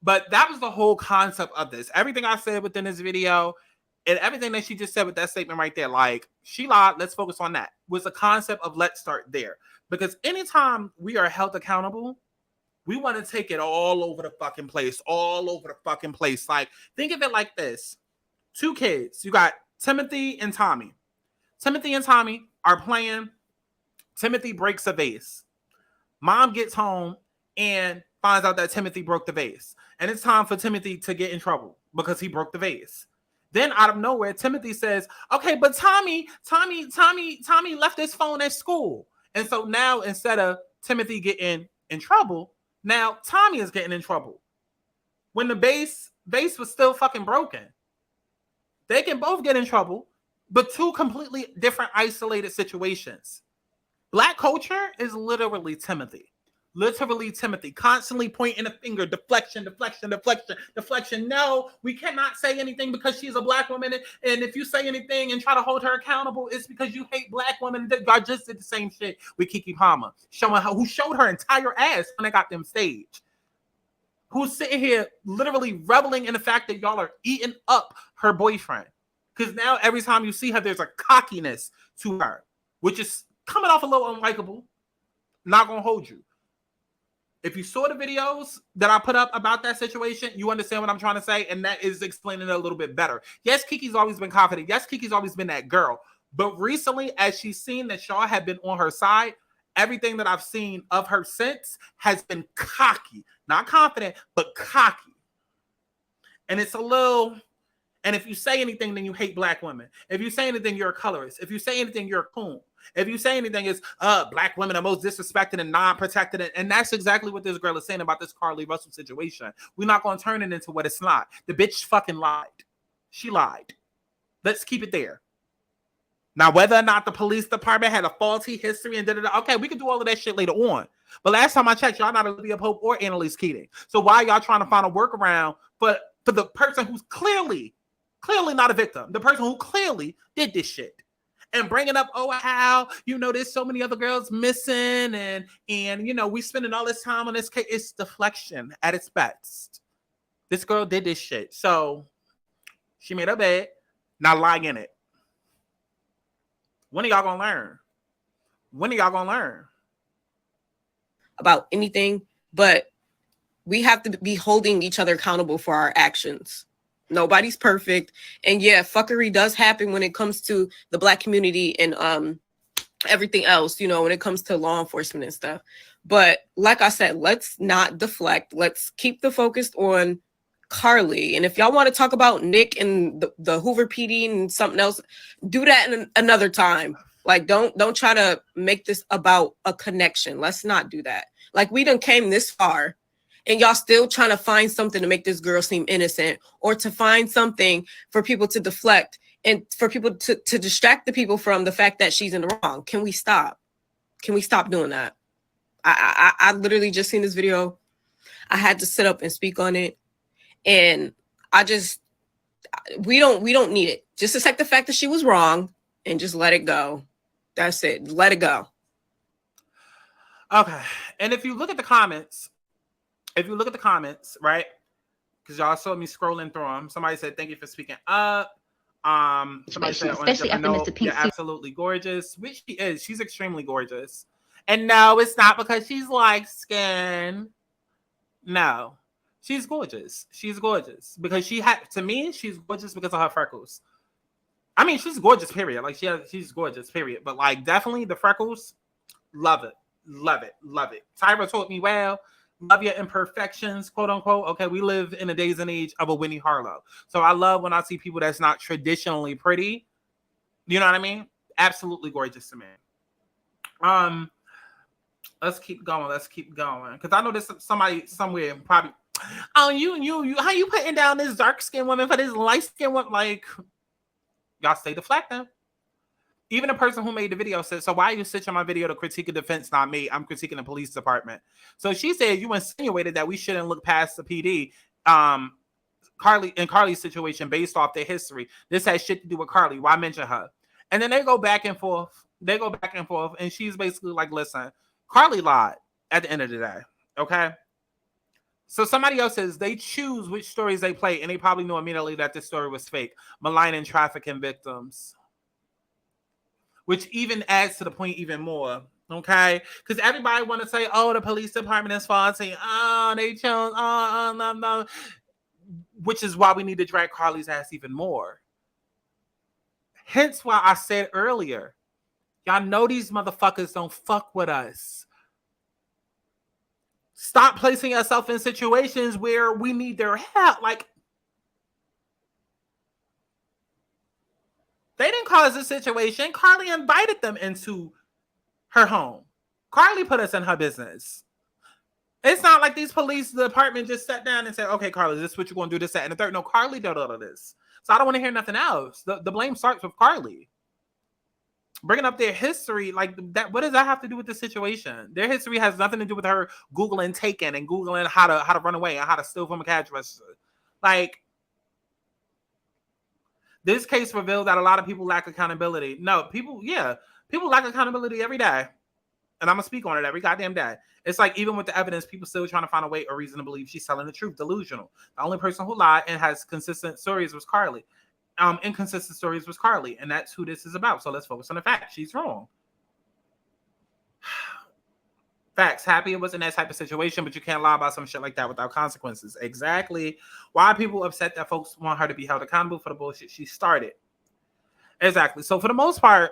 Speaker 1: But that was the whole concept of this. Everything I said within this video and everything that she just said with that statement right there, like, she lied, let's focus on that, was the concept of let's start there. Because anytime we are held accountable, we want to take it all over the fucking place, all over the fucking place. Like, think of it like this. 2 kids. You got Timothy and Tommy. Timothy and Tommy are playing. Timothy breaks a vase. Mom gets home and finds out that Timothy broke the vase. And it's time for Timothy to get in trouble because he broke the vase. Then out of nowhere, Timothy says, okay, but Tommy left his phone at school. And so now instead of Timothy getting in trouble, now Tommy is getting in trouble. When the vase was still fucking broken. They can both get in trouble, but 2 completely different isolated situations. Black culture is literally Timothy. Literally Timothy, constantly pointing a finger, deflection. No, we cannot say anything because she's a black woman. And if you say anything and try to hold her accountable, it's because you hate black women. I just did the same shit with Keke Palmer, who showed her entire ass when I got them stage. Who's sitting here literally reveling in the fact that y'all are eating up her boyfriend. Because now every time you see her, there's a cockiness to her, which is coming off a little unlikable. Not going to hold you. If you saw the videos that I put up about that situation, you understand what I'm trying to say, and that is explaining it a little bit better. Yes, Keke's always been confident. Yes, Keke's always been that girl. But recently, as she's seen that Shaw had been on her side, everything that I've seen of her since has been cocky. Not confident, but cocky. And it's a little... And if you say anything, then you hate black women. If you say anything, you're a colorist. If you say anything, you're a coon. If you say anything, it's black women are most disrespected and non-protected. And that's exactly what this girl is saying about this Carlee Russell situation. We're not going to turn it into what it's not. The bitch fucking lied. She lied. Let's keep it there. Now, whether or not the police department had a faulty history and okay, we can do all of that shit later on. But last time I checked, y'all not Olivia Pope or Annalise Keating. So why are y'all trying to find a workaround for the person who's clearly not a victim, the person who clearly did this shit? and bringing up, oh, how, you know, there's so many other girls missing, and you know, we spending all this time on this case. It's deflection at its best. This girl did this shit. So she made her bed, now lie in it. When are y'all gonna learn? When are y'all gonna learn?
Speaker 6: About anything, but we have to be holding each other accountable for our actions. Nobody's perfect. And yeah, fuckery does happen when it comes to the Black community and everything else, you know, when it comes to law enforcement and stuff. But like I said, let's not deflect. Let's keep the focus on Carlee. And if y'all want to talk about Nick and the Hoover PD and something else, do that in another time. Like, don't try to make this about a connection. Let's not do that. Like, we done came this far, and y'all still trying to find something to make this girl seem innocent, or to find something for people to deflect and for people to distract the people from the fact that she's in the wrong. Can we stop? Can we stop doing that? I literally just seen this video. I had to sit up and speak on it. And we don't need it. Just accept the fact that she was wrong and just let it go. That's it. Let it go.
Speaker 1: Okay. And if you look at the comments, right? Because y'all saw me scrolling through them. Somebody said, thank you for speaking up. Somebody said,
Speaker 5: especially after Mr. Pink
Speaker 1: you're absolutely gorgeous, which she is. She's extremely gorgeous. And no, it's not because she's light skinned. No, she's gorgeous. She's gorgeous because to me, she's gorgeous because of her freckles. I mean, she's gorgeous, period. Like she's gorgeous, period. But like, definitely the freckles, love it. Love it. Love it. Tyra taught me well. Love your imperfections, quote unquote. Okay, we live in the days and age of a Winnie Harlow. So I love when I see people that's not traditionally pretty. You know what I mean? Absolutely gorgeous to me. Let's keep going. Because I know there's somebody somewhere probably. Oh, you how you putting down this dark-skinned woman for this light-skinned woman? Like, y'all stay deflecting. Even the person who made the video said, so why are you switching my video to critique a defense, not me? I'm critiquing the police department. So she said, you insinuated that we shouldn't look past the PD. Carlee's situation based off their history. This has shit to do with Carlee. Why mention her? And then they go back and forth. And she's basically like, listen, Carlee lied at the end of the day. Okay? So somebody else says they choose which stories they play, and they probably knew immediately that this story was fake. Maligning trafficking victims. Which even adds to the point even more, okay? Because everybody want to say, oh, the police department is faulty. Oh, they chose, no. Which is why we need to drag Carlee's ass even more. Hence why I said earlier, y'all know these motherfuckers don't fuck with us. Stop placing yourself in situations where we need their help. Like, they didn't cause this situation. Carlee invited them into her home. Carlee put us in her business. It's not like these police department just sat down and said, okay, Carlee, this is what you're going to do, this, that, and the third. No, Carlee did all of this. So I don't want to hear nothing else. The blame starts with Carlee. Bringing up their history, like that, what does that have to do with the situation? Their history has nothing to do with her Googling taken and Googling how to run away and how to steal from a cash register. Like, this case revealed that a lot of people lack accountability. No, people lack accountability every day. And I'm going to speak on it every goddamn day. It's like, even with the evidence, people still trying to find a way or reason to believe she's telling the truth. Delusional. The only person who lied and has consistent stories was Carlee. Inconsistent stories was Carlee. And that's who this is about. So let's focus on the fact. She's wrong. Facts. Happy it wasn't that type of situation, but you can't lie about some shit like that without consequences. Exactly. Why are people upset that folks want her to be held accountable for the bullshit she started? Exactly. So for the most part,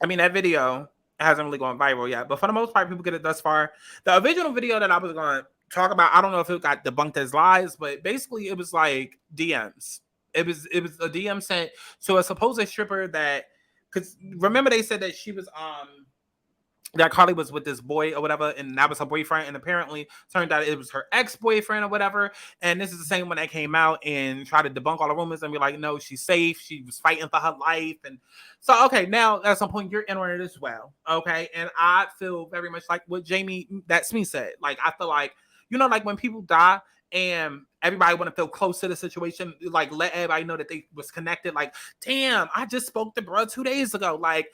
Speaker 1: I mean, that video hasn't really gone viral yet, but for the most part, people get it thus far. The original video that I was going to talk about, I don't know if it got debunked as lies, but basically it was like DMs. It was a DM sent to a supposed stripper that, because remember they said that she was that Carlee was with this boy or whatever, and that was her boyfriend, and apparently turned out it was her ex-boyfriend or whatever. And this is the same one that came out and tried to debunk all the rumors and be like, no, she's safe. She was fighting for her life. And so, okay, now at some point you're entering it as well. Okay. And I feel very much like what Jamie, that's me, said. Like, I feel like, you know, like when people die and everybody want to feel close to the situation, like let everybody know that they was connected. Like, damn, I just spoke to bro 2 days ago. Like,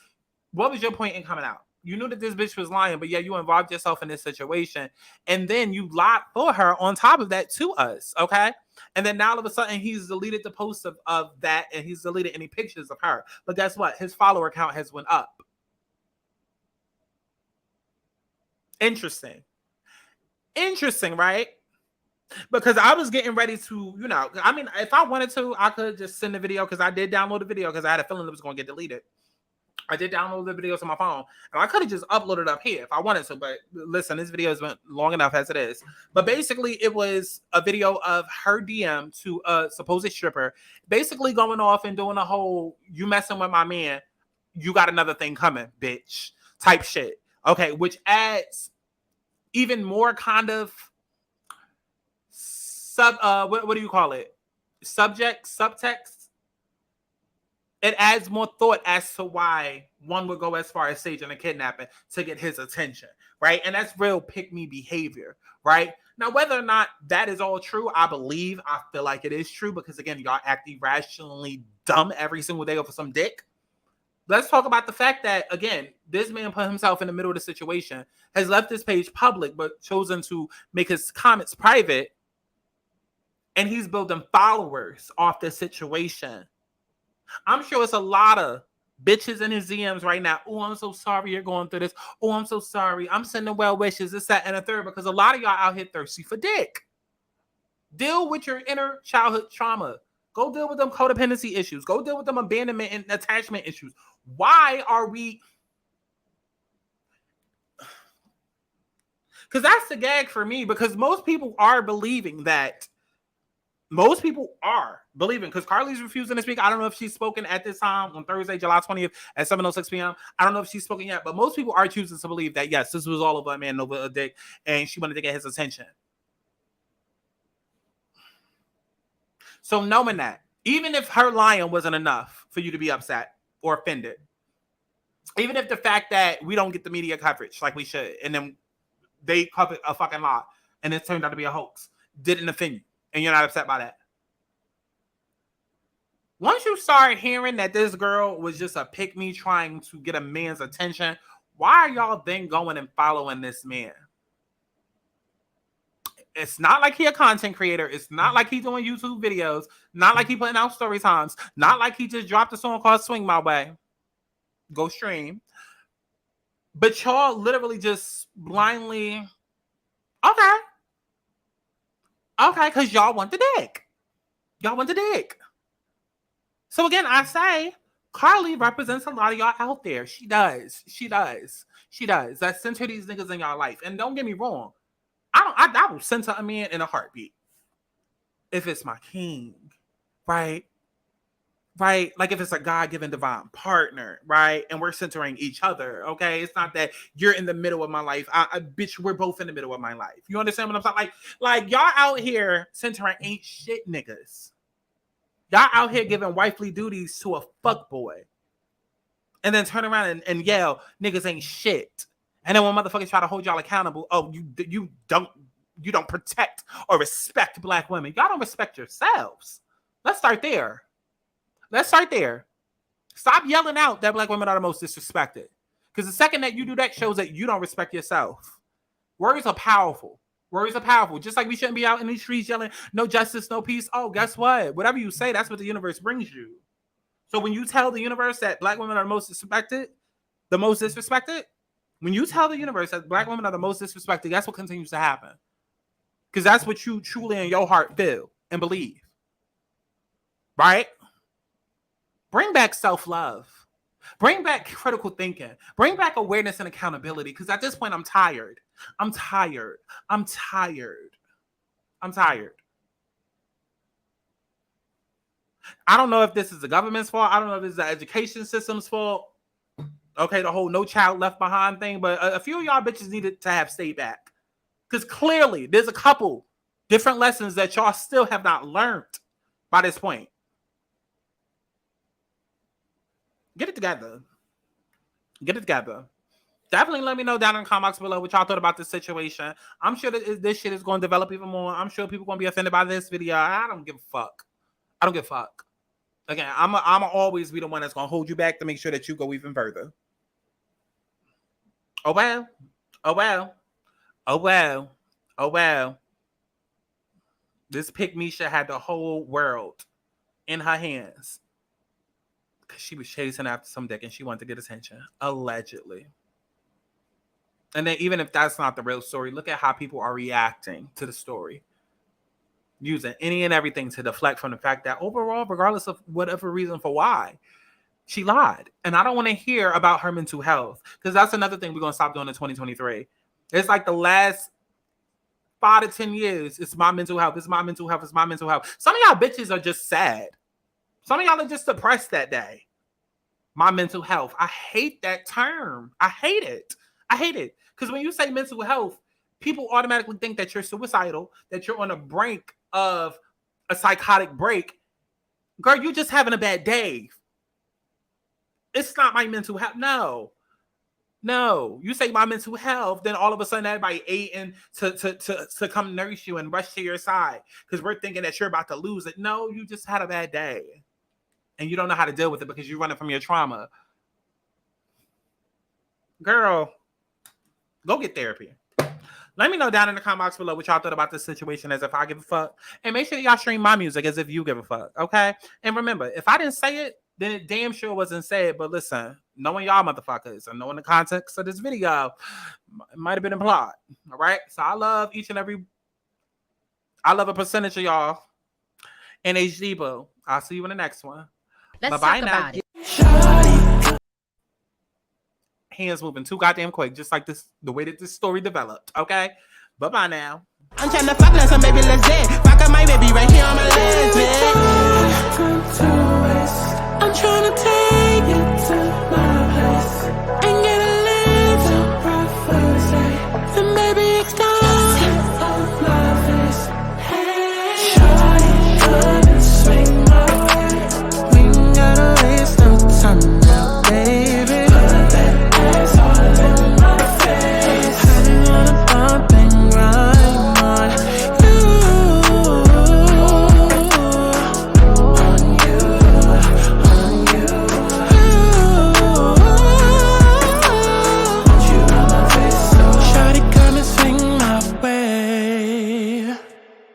Speaker 1: what was your point in coming out? You knew that this bitch was lying, but yeah, you involved yourself in this situation. And then you lied for her on top of that to us, okay? And then now all of a sudden he's deleted the post of that, and he's deleted any pictures of her. But guess what? His follower count has went up. Interesting. Interesting, right? Because I was getting ready to, you know, I mean, if I wanted to, I could just send the video, because I did download the video because I had a feeling it was going to get deleted. I did download the videos on my phone, and I could have just uploaded it up here if I wanted to, but listen, this video has been long enough as it is. But basically, it was a video of her DM to a supposed stripper, basically going off and doing a whole, you messing with my man, you got another thing coming, bitch, type shit. Okay, which adds even more kind of what do you call it? Subtext. It adds more thought as to why one would go as far as staging a kidnapping to get his attention, right? And that's real pick-me behavior, right? Now, whether or not that is all true, I feel like it is true, because again, y'all act irrationally dumb every single day over some dick. Let's talk about the fact that, again, this man put himself in the middle of the situation, has left his page public, but chosen to make his comments private, and he's building followers off this situation. I'm sure it's a lot of bitches in his DMs right now. Oh, I'm so sorry you're going through this. Oh, I'm so sorry. I'm sending well wishes, this, that, and a third, because a lot of y'all out here thirsty for dick. Deal with your inner childhood trauma. Go deal with them codependency issues. Go deal with them abandonment and attachment issues. Why are we... Because that's the gag for me, because most people are believing that. Most people are believing, because Carlee's refusing to speak. I don't know if she's spoken at this time on Thursday, July 20th at 7:06 p.m. I don't know if she's spoken yet, but most people are choosing to believe that, yes, this was all over a man, over a dick, and she wanted to get his attention. So knowing that, even if her lying wasn't enough for you to be upset or offended, even if the fact that we don't get the media coverage like we should, and then they covered a fucking lie, and it turned out to be a hoax, didn't offend you, and you're not upset by that. Once you start hearing that this girl was just a pick-me trying to get a man's attention, why are y'all then going and following this man? It's not like he a content creator. It's not like he's doing YouTube videos. Not like he putting out story times. Not like he just dropped a song called Swing My Way. Go stream. But y'all literally just blindly, okay, because y'all want the dick. Y'all want the dick. So again, I say, Carlee represents a lot of y'all out there. She does. That center these niggas in y'all life. And don't get me wrong, I will center a man in a heartbeat. If it's my king, right? Right? Like if it's a God-given divine partner, right? And we're centering each other, okay? It's not that you're in the middle of my life. Bitch, we're both in the middle of my life. You understand what I'm saying? Like y'all out here centering ain't shit niggas. Y'all out here giving wifely duties to a fuck boy. And then turn around and yell, niggas ain't shit. And then when motherfuckers try to hold y'all accountable, oh, you don't protect or respect black women. Y'all don't respect yourselves. Let's start there. Stop yelling out that black women are the most disrespected. Because the second that you do that shows that you don't respect yourself. Words are powerful. Just like we shouldn't be out in these streets yelling, no justice, no peace. Oh, guess what? Whatever you say, that's what the universe brings you. So when you tell the universe that black women are the most disrespected, when you tell the universe that black women are the most disrespected, that's what continues to happen. Because that's what you truly in your heart feel and believe. Right? Bring back self-love. Bring back critical thinking. Bring back awareness and accountability. Because at this point, I'm tired. I don't know if this is the government's fault. I don't know if this is the education system's fault. Okay, the whole no child left behind thing. But a few of y'all bitches needed to have stayed back. Because clearly, there's a couple different lessons that y'all still have not learned by this point. Get it together. Definitely let me know down in the comments below what y'all thought about this situation. I'm sure that this shit is going to develop even more. I'm sure people going to be offended by this video. I don't give a fuck. I don't give a fuck. Again, I'm always be the one that's going to hold you back to make sure that you go even further. Oh, well. Oh, well. Oh, well. Oh, well. This pick-Misha had the whole world in her hands because she was chasing after some dick and she wanted to get attention. Allegedly. And then even if that's not the real story, look at how people are reacting to the story. Using any and everything to deflect from the fact that overall, regardless of whatever reason for why, she lied. And I don't want to hear about her mental health because that's another thing we're going to stop doing in 2023. It's like the last 5 to 10 years, it's my mental health. It's my mental health. It's my mental health. Some of y'all bitches are just sad. Some of y'all are just depressed that day. My mental health. I hate that term. I hate it. I hate it. Because when you say mental health, people automatically think that you're suicidal, that you're on the brink of a psychotic break. Girl, you're just having a bad day. It's not my mental health. No. No. You say my mental health, then all of a sudden everybody aiding to come nurse you and rush to your side because we're thinking that you're about to lose it. No, you just had a bad day. And you don't know how to deal with it because you're running from your trauma. Girl, go get therapy. Let me know down in the comment box below what y'all thought about this situation as if I give a fuck. And make sure y'all stream my music as if you give a fuck, okay? And remember, if I didn't say it, then it damn sure wasn't said. But listen, knowing y'all motherfuckers and knowing the context of this video, it might have been implied, all right? So I love a percentage of y'all. And HD Boo, I'll see you in the next one.
Speaker 4: Let's
Speaker 1: Bye-bye
Speaker 4: talk
Speaker 1: now.
Speaker 4: about it.
Speaker 1: Hands moving too goddamn quick, just like this, the way that this story developed. Okay, bye now.
Speaker 3: I'm trying to fuck now, so baby, let's dance. Fuck up my baby right here on my legs, man. I'm trying to take it to my place.